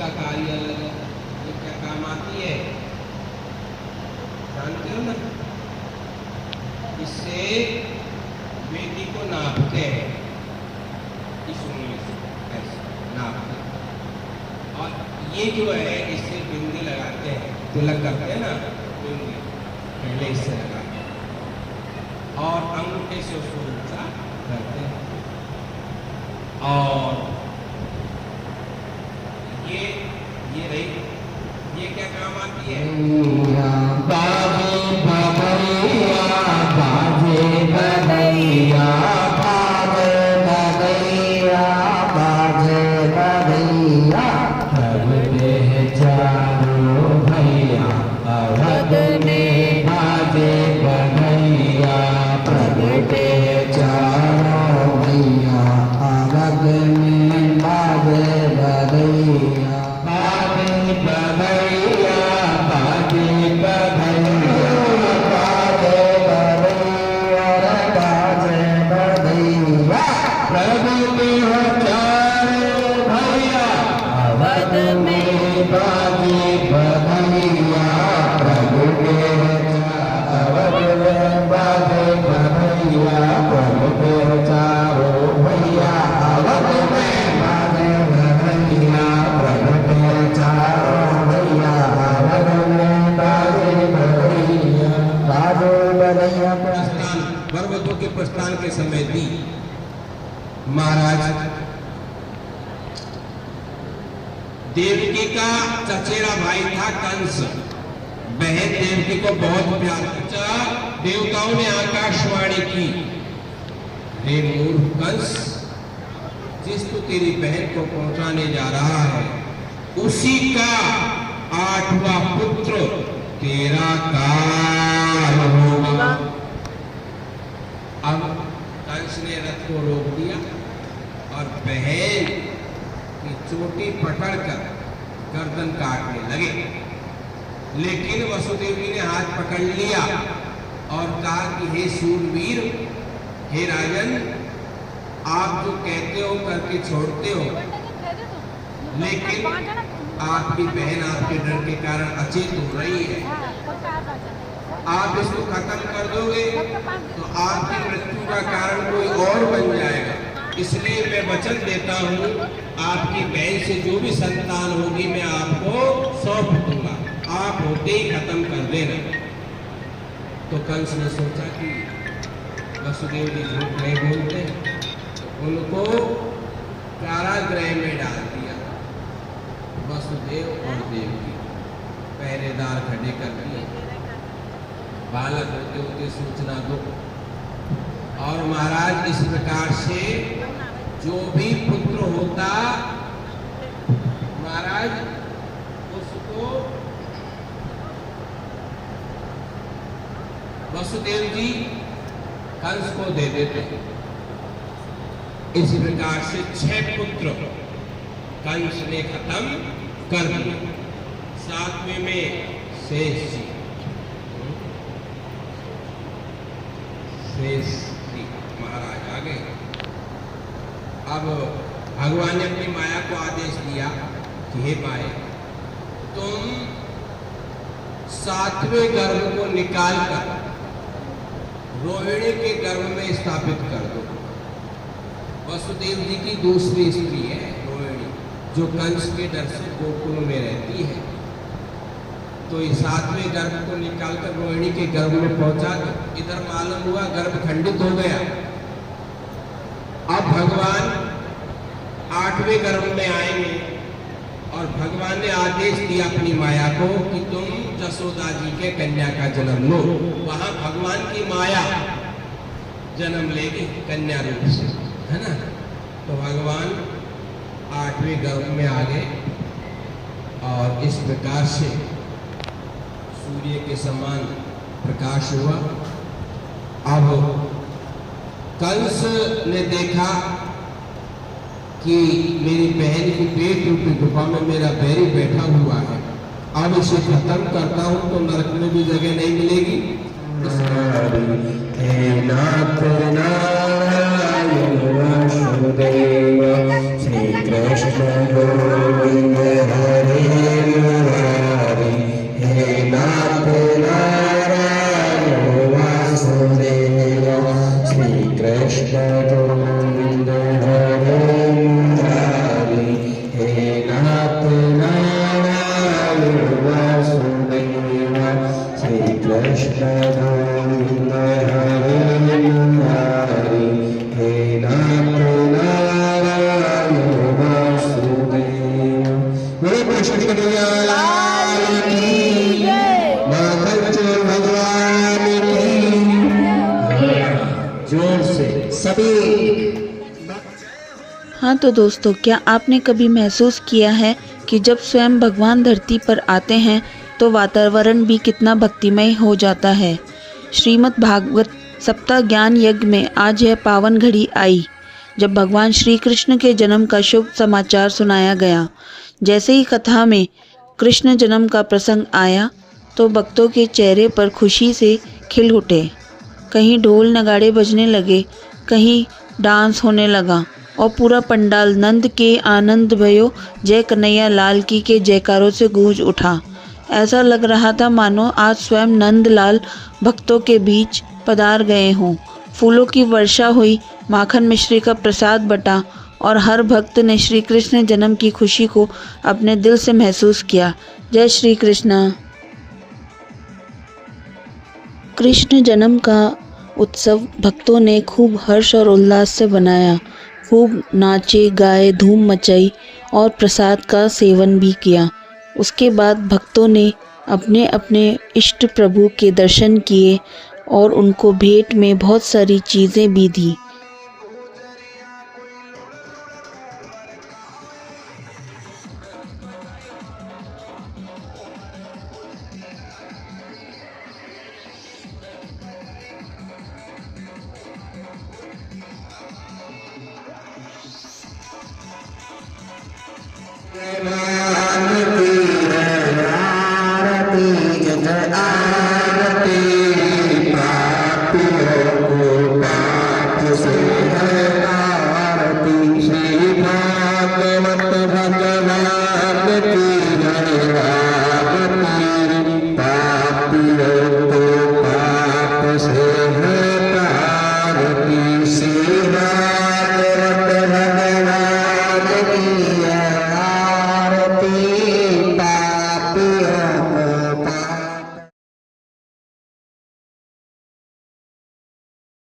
इसका कार्य अलग है। ये क्या काम आती है जानते हो ना? इससे बेटी को नापते हैं, इस उंगली से ऐसे नापते हैं। और ये जो है इससे बिंदी लगाते हैं, तिलक करते हैं ना, बिंदी पहले इससे लगाते हैं और अंगूठे से उसको ऊंचा करते हैं। और ये रही, ये क्या काम आती है? बाजे बधैया, बाजे बधैया, बाजे बधैया, बाजे बधैया, प्रगटे चारों भैया अवध में बाजे बधैया, प्रगटे चारों भैया अवध में बाजे बधैया, बाजे बधैया, बाजे बधैया, बाजे बधैया, बाजे बधैया, प्रगटे चारों भैया अवध में बाजे बधैया, प्रगटे अवध में बाजे बधैया, प्रगटे चारों भैया अवध में बाजे बधैया, प्रगटे चारों भैया अवध में बाजे बधैया, बाजे बधैया। प्रस्थान, वरवधू के प्रस्थान के समय दी महाराज देवकी का चचेरा भाई था कंस, बहन देवकी को बहुत प्यार था। देवताओं ने आकाशवाणी की, रे मूर्ख कंस, जिस तू तेरी बहन को पहुंचाने जा रहा है उसी का 8वां पुत्र तेरा काल होगा। अब कंस ने रथ को रोक दिया और बहन की चोटी पकड़कर गर्दन काटने लगे, लेकिन वसुदेव जी ने हाथ पकड़ लिया और कहा कि हे शूरवीर, हे राजन, आप जो कहते हो करके छोड़ते हो, लेकिन आपकी बहन आपके डर के कारण अचेत हो रही है। आप इसको खत्म कर दोगे तो आपकी मृत्यु का कारण कोई और बन जाएगा। इसलिए मैं वचन देता हूँ, आपकी बहन से जो भी संतान होगी मैं आपको सौंप दूंगा, आप होते ही खत्म कर देना। तो कंस ने सोचा कि वसुदेव जी झूठ नहीं बोलते, तो उनको कारागृह में डाल दिया। वसुदेव और देवकी पहरेदार खड़े कर दिए, बालक होते होते सूचना दो। और महाराज इस प्रकार से जो भी पुत्र होता महाराज उसको वसुदेव जी कंस को दे देते। इस प्रकार से 6 पुत्र कंस ने खत्म कर दिए। 7वें में शेष जी, शेष जी महाराज आ गए। अब भगवान ने अपनी माया को आदेश दिया कि हे माया, तुम 7वें गर्भ को निकाल कर रोहिणी के गर्भ में स्थापित कर दो। वसुदेव जी की दूसरी स्त्री है रोहिणी, जो कंस के डर से गोकुल में रहती है। तो इस 7वें गर्भ को निकालकर रोहिणी के गर्भ में पहुंचा दो। इधर मालूम हुआ गर्भ खंडित हो गया। अब भगवान 8वें गर्भ में आएंगे और भगवान ने आदेश दिया अपनी माया को कि तुम जसोदा जी के कन्या का जन्म लो। वहां भगवान की माया जन्म लेगी कन्या रूप से, है ना। तो भगवान 8वें गर्भ में आ गए और इस प्रकार से सूर्य के समान प्रकाश हुआ। अब कंस ने देखा कि मेरी बहन की पेट रूपी गुफा में मेरा बैरी बैठा हुआ है, अब इसे खत्म करता हूं तो नरक में भी जगह नहीं मिलेगी। हे नाथ नारायण वासुदेव, श्री कृष्ण गोविंद हरे जोर से सभी। हाँ तो दोस्तों, क्या आपने कभी महसूस किया है कि जब स्वयं भगवान धरती पर आते हैं तो वातावरण भी कितना भक्तिमय हो जाता है। श्रीमद् भागवत सप्ताह ज्ञान यज्ञ में आज यह पावन घड़ी आई जब भगवान श्री कृष्ण के जन्म का शुभ समाचार सुनाया गया। जैसे ही कथा में कृष्ण जन्म का प्रसंग आया तो भक्तों के चेहरे पर खुशी से खिल उठे। कहीं ढोल नगाड़े बजने लगे, कहीं डांस होने लगा और पूरा पंडाल नंद के आनंद भयो जय कन्हैया लाल की के जयकारों से गूंज उठा। ऐसा लग रहा था मानो आज स्वयं नंद लाल भक्तों के बीच पधार गए हों। फूलों की वर्षा हुई, माखन मिश्री का प्रसाद बटा और हर भक्त ने श्री कृष्ण जन्म की खुशी को अपने दिल से महसूस किया। जय श्री कृष्ण। कृष्ण जन्म का उत्सव भक्तों ने खूब हर्ष और उल्लास से बनाया। खूब नाचे गाए, धूम मचाई और प्रसाद का सेवन भी किया। उसके बाद भक्तों ने अपने अपने इष्ट प्रभु के दर्शन किए और उनको भेंट में बहुत सारी चीज़ें भी दी। पापियों को पाप से